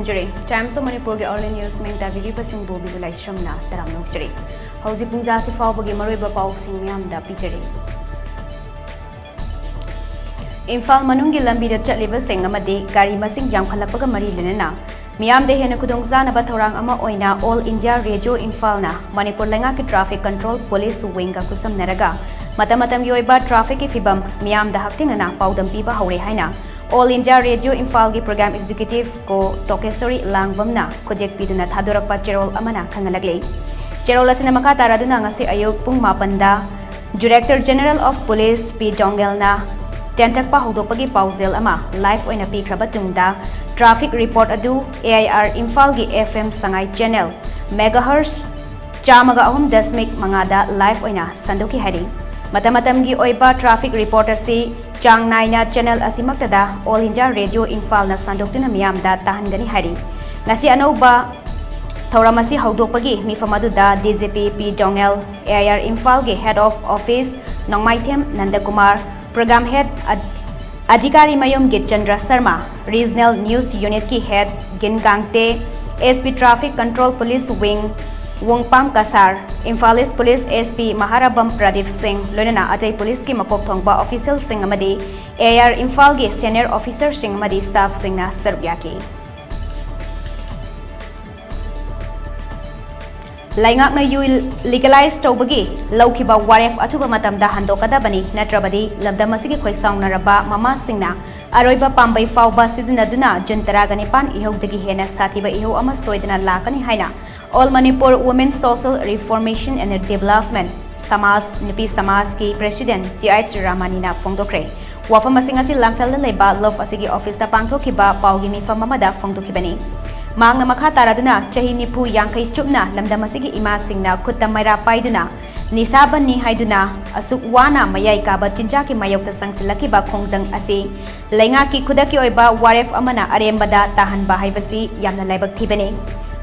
Khonjari, Times of Manipur ke early news main tabiri pasing bo visualize shamna taram nokjari. Hauji pungja se faw bagi maroi ba paw sing myam da pichari. Imphal manung gi lambi da chatliba sing amadi gari masing jam khalakpaga mari lenana. Miyam de hena kudong zana ba thorang ama oina All India Radio Imphal na Manipur lenga ki traffic control police wing ka kusam naraga. Matamatam gi oiba traffic ki fibam miyam da hakting na pawdam piba haure haina. All India Radio Imphal ki program executive ko Tokesori Langbamna project piduna thadorakpa cherol amana khangalagle. Cherol asina makha taraduna ngasi ayok pung mapanda Director General of Police P Dongelna tentakpa hodopagi pauzel ama live oina pikraba tungda traffic report adu AIR Imphal gi FM sangai channel megahertz chamaga ahum dasmik mangada live oina sandoki hari matamatam gi oiba traffic report asi Chang Naina channel asimaktada All India Radio Imphal na sandoktina miyamda tahangani hari. Ngasi anoba thauramasi haudopagi mifamaduda DGP P Dongel AIR Imphal ge Head of Office Nongmaithem Nandakumar Program Head Adhikari Mayom Git Chandra Sharma Regional News Unit ki Head Gin Gangte SP Traffic Control Police Wing Wongpam Kasar, Imphal East Police SP Maharabam Pradeep Singh, Lonana Atay Police ki Makok Thongba Official Singh Amadi, AIR Imphal ge Senior Officer Singh Amadi Staff Singh na Serbyaki. Laingak na yu legalize tawbagi, lawkiba waref atuba matamda handokada bani, natrabadi, labdamasigi khoisang naraba mama Singh na, aroiba pambay fawba sizinaduna, juntaraganipan ihogdagi hena satiba iho ama soidana lakani haina. All Manipur Women's Social Reformation and Development Samas Nupi Samas ki President T.H. Ramanina Fongdokre. Wafam masing asi lamfel leba love asigi office ta pangtho kiba pawgi mi famamada fongdokibani. Mang na makha taraduna chahi nipu yangkai chupna lamda masigi ima singna khutta maira paiduna nisaban ni haiduna asuk wana mayai kaba chinja ki mayok ta sangsilaki ba khongjang asi lenga ki khudaki oiba waref amana arembada tahan ba haibasi yamna laibak thibani.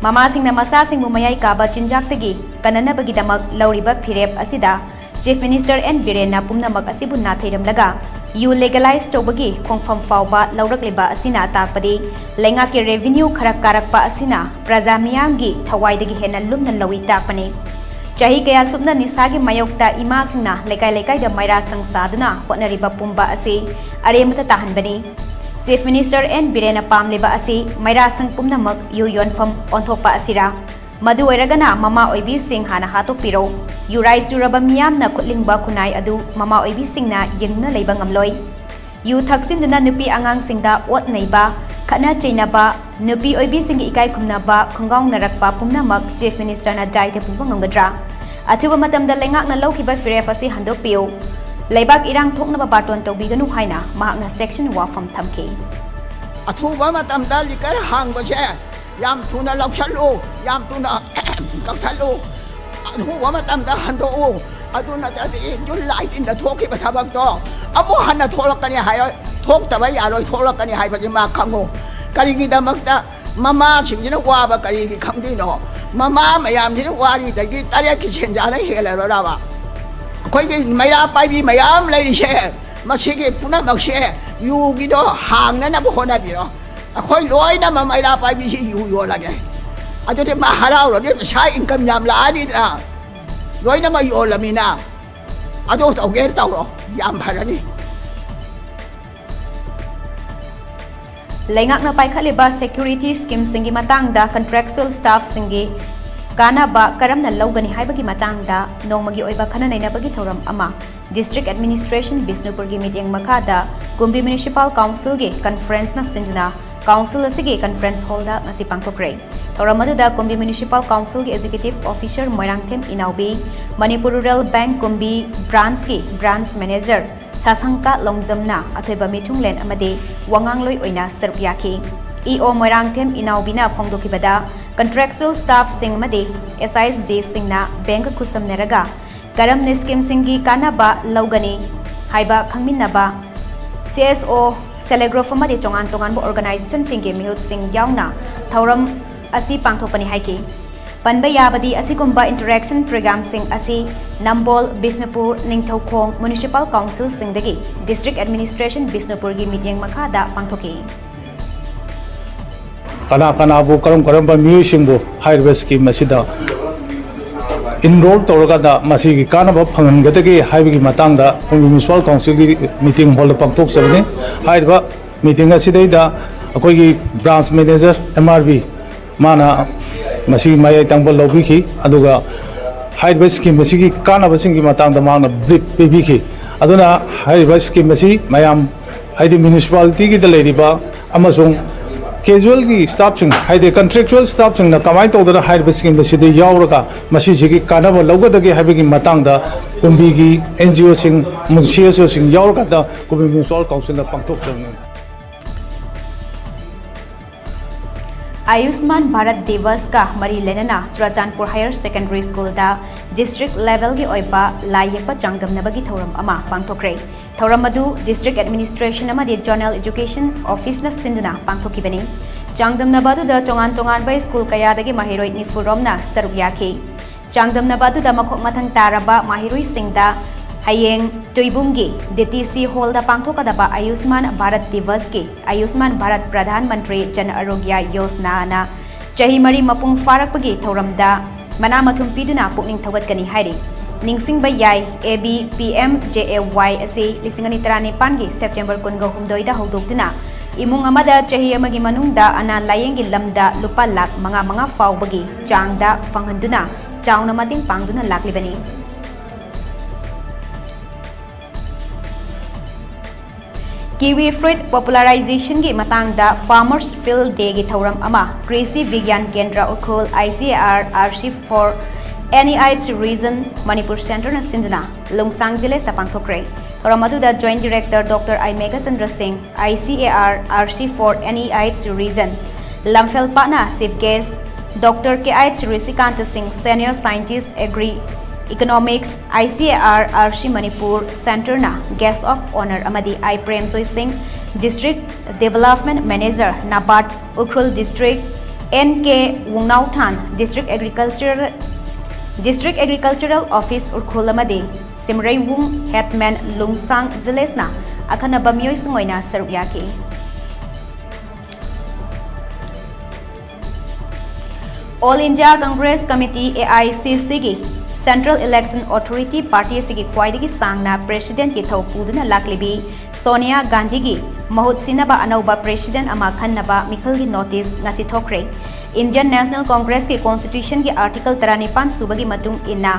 Mama sing na masa sing mumayay kaba chinjak tagi kanana bagi damak lauriba phirep asida Chief Minister N Birena pumnamak asibun na thairam laga you legalize to bagi khongfam fawba laurak leba asina takpadi lenga ki revenue kharak karak pa asina praja miyam gi thawai dagi hena lumna lawi takpani chahi kaya subna nisagi mayokta ima singna lekai lekai da maira sangsaduna hotnariba pumba asi aremata tahan bani Chief Minister N Birena pamliba asi maira sang pumnamak yu yonfam onthokpa asira madu oiragana mama oibi sing hana hatok piro yurai suraba miyam na kutlingba kunai adu mama oibi sing na yengna leiba ngamloi yu thaksin duna nupi angang singda ot neiba khana chainaba nupi oibi sing ikai khumnaba khongaung narakpa pumnamak Chief Minister na daite pumba ngamgadra athuba matamda lengak na lawkiba firef asi handok pio Laibak irang thokna baton tawbiganu haina mahakna section wafam thamki athuba matamda likar hangbase yam thuna laukhalu yam thuna kakthalu athuba matamda hando aduna tati July in the thoki bathabak to amu hanna tholakani hayo thok tabai yaroi tholakani haibagi ma khango karigi damakta mama singjina waba karigi khangdino mama mayam jina wari dagi tare ki senjana helaro raba koi ki maira paibi mayam lai she masigi puna makshe yu gido hangna na bohona biro koi loi na maira paibi si yu yo lage atote maharao ro de sai income yam la ani da loi na ma yo lamina ado tau ger tau ro yam bharani Lengak na paikhaliba security scheme singi matangda contractual staff singi Kana ba karam na lawgani haibagi matangda nongmagi oiba khana naina bagi thoram ama District Administration Bisnupur gi meeting makada Kumbi Municipal Council gi conference na sinjuna Council asigi conference hall da ngasi pangthokre thoram aduda Kumbi Municipal Council gi Executive Officer Moirangthem Inaubi Manipur Rural Bank Kumbi Branch gi Branch Manager Sasangka Longjamna athoiba mithunglen amade wangangloi oina serpiaki EO Moirangthem Inaubina fongdokibada Contractual staff sing madi SISJ sing na bank kusam neraga karam ne scheme singi kana ba laugani haiba khangmin na ba CSO Celegraph madi tongan tongan bo organization singi mihut sing yauna thauram asi pangthopani haiki panba yabadi asigumba interaction program sing asi Nambol Bisnupur Ningthaukhong Municipal Council sing dagi District Administration Bisnupur gi meeting makada pangthoki kana kana bu karam ba miyo singbo high scheme asida enroll tawraga da masi gi kana ba phangan ga dagi haibi gi matang da municipal council gi meeting hall pangthok sabne haiba meeting asidai da akoi gi branch manager MRB mana masi mai tangba lobby ki aduga haiba scheme masi gi kana ba singi matang da mana brief pb ki aduna haiba scheme masi mayam haidi municipality gi da leriba amasung casual की staff सिंह हाइदे contractual staff सिंह ना कमाई तो उधर hide बस की मसीदे यावरका मसी जी काना वो लोगों तक हाइबे की मतंग दा कुंबी की NGO सिंह मुंशियस सिंह यावरका दा कुंबी म्युनिसिपल काउंसिल ना पंक्तोक चलने आयुष्मान भारत दिवस का मरी लेना चुराचानपुर हायर सेकेंडरी स्कूल दा डिस्ट्रिक्ट लेवल की ओइबा लायेपा चांगदमनबगी थौरम अमा पांगथोक्रे थौरम अदु डिस्ट्रिक्ट एडमिनिस्ट्रेशन अमदि जनरल एजुकेशन ऑफिस न सिंधुना पांगथोकिबनी चांगदमनबादुदा तोंगान तोंगान बाय स्कूल कयादगी माहिरोय निफुरोमना सरुक याखी चांगदमनबादुदा मखोक मथंग तारबा माहिरोय सिंगदा हयेंग टोइबुंगी DTC हॉल दा पांगथोकदबा आयुष्मान भारत दिवस की आयुष्मान भारत प्रधानमंत्री जन आरोग्य योजना ना चही मरी मपुंग फारकपगी थौरमदा मना मथुम पिदुना पुकनिंग थौगतकनी हाइरि निंगसिंगबा याय ABPMJAY असी लिसिंगनी तरानिपान की सेप्टेम्बर 16 दा हौदोक्तुना इमुंग अमदा चही अमगी मनुंगदा अना लायेंगी लमदा लुपा लाख मंगा फावबगी चांगदा फंगहंदुना चाउना मतिंग पांगदुना लाक्लिबनी Kiwi fruit popularization की मतंगदा Farmers Field Day की थौरम अमा कृषि विज्ञान केंद्र उखोल ICAR आर्शिव for NEI's region Manipur Center न सिंधुना लोंगसांग विलेज ता पांगथोक्रे थौरम अदुदा joint director doctor I Meghachandra Singh ICAR आर्शिव फॉर NEI's region लमफेल पाना chief guest doctor KH Rishikanta Singh senior scientist agri Economics ICAR RC Manipur Center na Guest of Honor amadi I Prem Soy Singh District Development Manager Nabat Ukhrul District NK Wungnau Than District Agricultural Office Ukhrul amadi Simray Wung Headman Lungsang Village na akhana bamyoy singoyna saruk yaki All India Congress Committee AICC gi Central Election Authority Party की क्वाइदगी सांगना president की थौ पुदुना लाक्लिबी सोनिया गांधी की महुत सिनबा अनौबा president अमा खन्नबा मिखल की notice ngasi थोक्रे इंडियन नेशनल कांग्रेस के कॉन्स्टिट्यूशन की आर्टिकल 93 सुबगी मतुंग इन्ना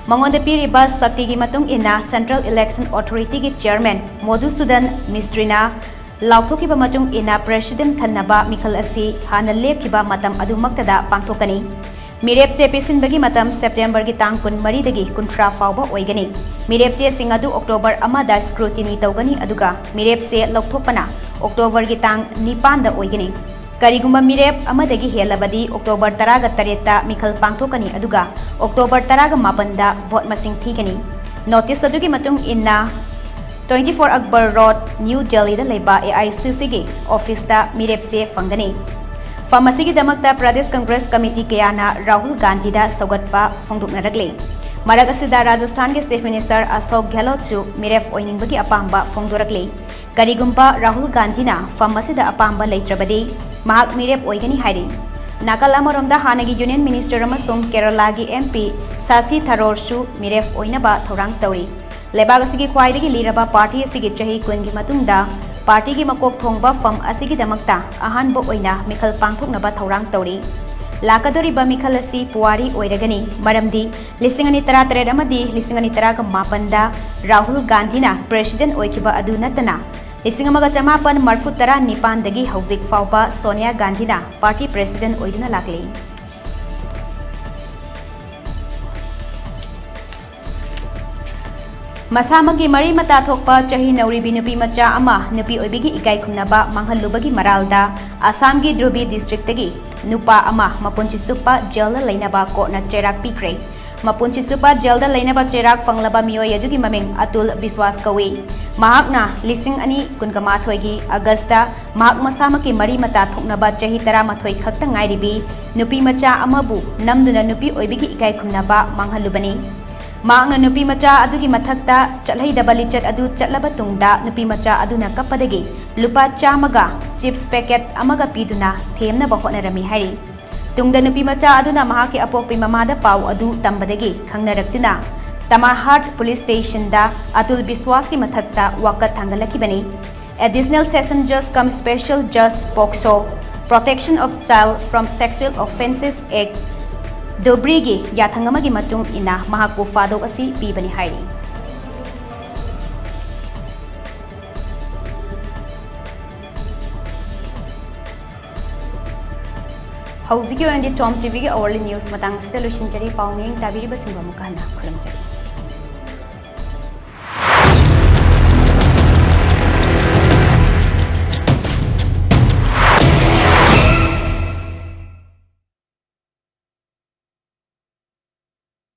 मंगोंद पीरिबा शक्ति की मतुंग इन्ना सेंट्रल इलेक्शन अथॉरिटी की चेयरमैन मधुसूदन मिस्त्रीना लाउथोकिबा मतुंग इन्ना प्रेसिडेंट खन्नबा मिखल असी हाना लेखिबा मतम अदुमक्तदा पांगथोकनी मिरेप से पिसिनबगी मतम सेप्टेम्बर की तांग 13 दगी 13 फावबा ओइगनी मिरेप से सिंगदु अक्टोबर अमादा स्क्रूटिनी तौगनी अदुगा मिरेप से लौथोपना अक्टोबर की तांग 9 दा ओइगनी करिगुंबा मिरेप अमदगी हेलबदी अक्टोबर 13 ता मिखल पांगथोकनी अदुगा अक्टोबर 18 दा वोट मसिंग थीगनी नोटिस अदुगी मतुंग इन्ना 24 अकबर रोड न्यू दिल्ली दा लेबा AICC की ऑफिस दा मिरेप से फंगनी फार्मेसी की दमकता प्रदेश कांग्रेस कमेटी केयाना राहुल गांधी दा सौगतपा फोंदोकनरगले मरग असिदा राजस्थान के चीफ मिनिस्टर अशोक गहलोत सु मिरेफ ओइनिंगबगी अपांबा फोंदोरगले करिगुंबा राहुल गांधी ना फार्मेसी दा अपांबा लेत्रबदी महाक मिरेफ ओइगनी हाइरि नाकाल अमरोमदा हानगी यूनियन मिनिस्टर अमसुंग केरला की MP सासी थरोर सु मिरेफ ओइनबा थौरांग तौरी लेबाग असिगी ख्वाइदगी लीरबा पार्टी असिगी चही कुन की मतुंगदा पार्टी की मकोक थोंगबा फम असिगी दमकता अहानबो ओइना मिखल पांगथोकनबा थौरांग तौरी लाकदोरिबा मिखल असि पुवारी ओइरगनी मरमदी 2013 अमदी 2019 दा राहुल गांधी ना प्रेसिडेंट ओइखिबा अदु नतना 1919 दगी हौजिक फावबा सोनिया गांधी ना पार्टी प्रेसिडेंट ओइदुना लाकली मसामगी मरी मता थोकपा चही नौरीबी नुपी मचा अमा नुपी ओइबिगी इकाई खुमनबा मांगहल्लुबगी मरालदा आसाम की ध्रुवी डिस्ट्रिक्ट तगी नुपा अमा मपुंची सुपा जेल लैनबा कोर्टना चेराक पीख्रे मपुंची सुपा जेल लैनबा चेराक फंगलबा मियोय अदुगी ममिंग अतुल विश्वास कवी महाकना 2019 की अगस्टा महाक मसामकी मरी मता थोकनबा चही 13 खक्ता ngairibi नुपी मचा अमाबु नमदुना नुपी ओइबिगी इकाई खुमनबा मांगहल्लुबनी ꯃꯍꯥꯛꯅ ꯅꯨꯄꯤ ꯃꯆꯥ ꯑꯗꯨꯒꯤ ꯃꯊꯛꯇ ꯆꯠꯍꯩꯗꯕ ꯂꯤꯆꯠ ꯑꯗꯨ ꯆꯠꯂꯕ ꯇꯨꯡꯗ ꯅꯨꯄꯤ ꯃꯆꯥ ꯑꯗꯨꯅ ꯀꯞꯄꯗꯒꯤ ꯂꯨꯄꯥ 100ꯒ ꯆꯤꯞꯁ ꯄꯦꯀꯦꯠ ꯑꯃꯒ ꯄꯤꯗꯨꯅ ꯊꯦꯝꯅꯕ ꯍꯣꯠꯅꯔꯝꯃꯤ ꯍꯥꯏꯔꯤ ꯇꯨꯡꯗ ꯅꯨꯄꯤ ꯃꯆꯥ ꯑꯗꯨꯅ ꯃꯍꯥꯛꯀꯤ ꯑꯄꯣꯛꯄꯤ ꯃꯃꯥꯗ ꯄꯥꯎ ꯑꯗꯨ ꯇꯝꯕꯗꯒꯤ ꯈꯪꯅꯔꯛꯇꯨꯅ Tamarhat Police Station da Atul Biswas ki mathakta wakat thangalakibani. Additional Session Judge cum Special Judge POCSO Protection of Child from Sexual Offences Act Dobrigi yathangamagi matung ina mahakpu fadok asi pibani hairi. Hauziki oindi TOMTV ki hourly news matang sita lushinjari paunging tabiriba singba mukana khulamjari.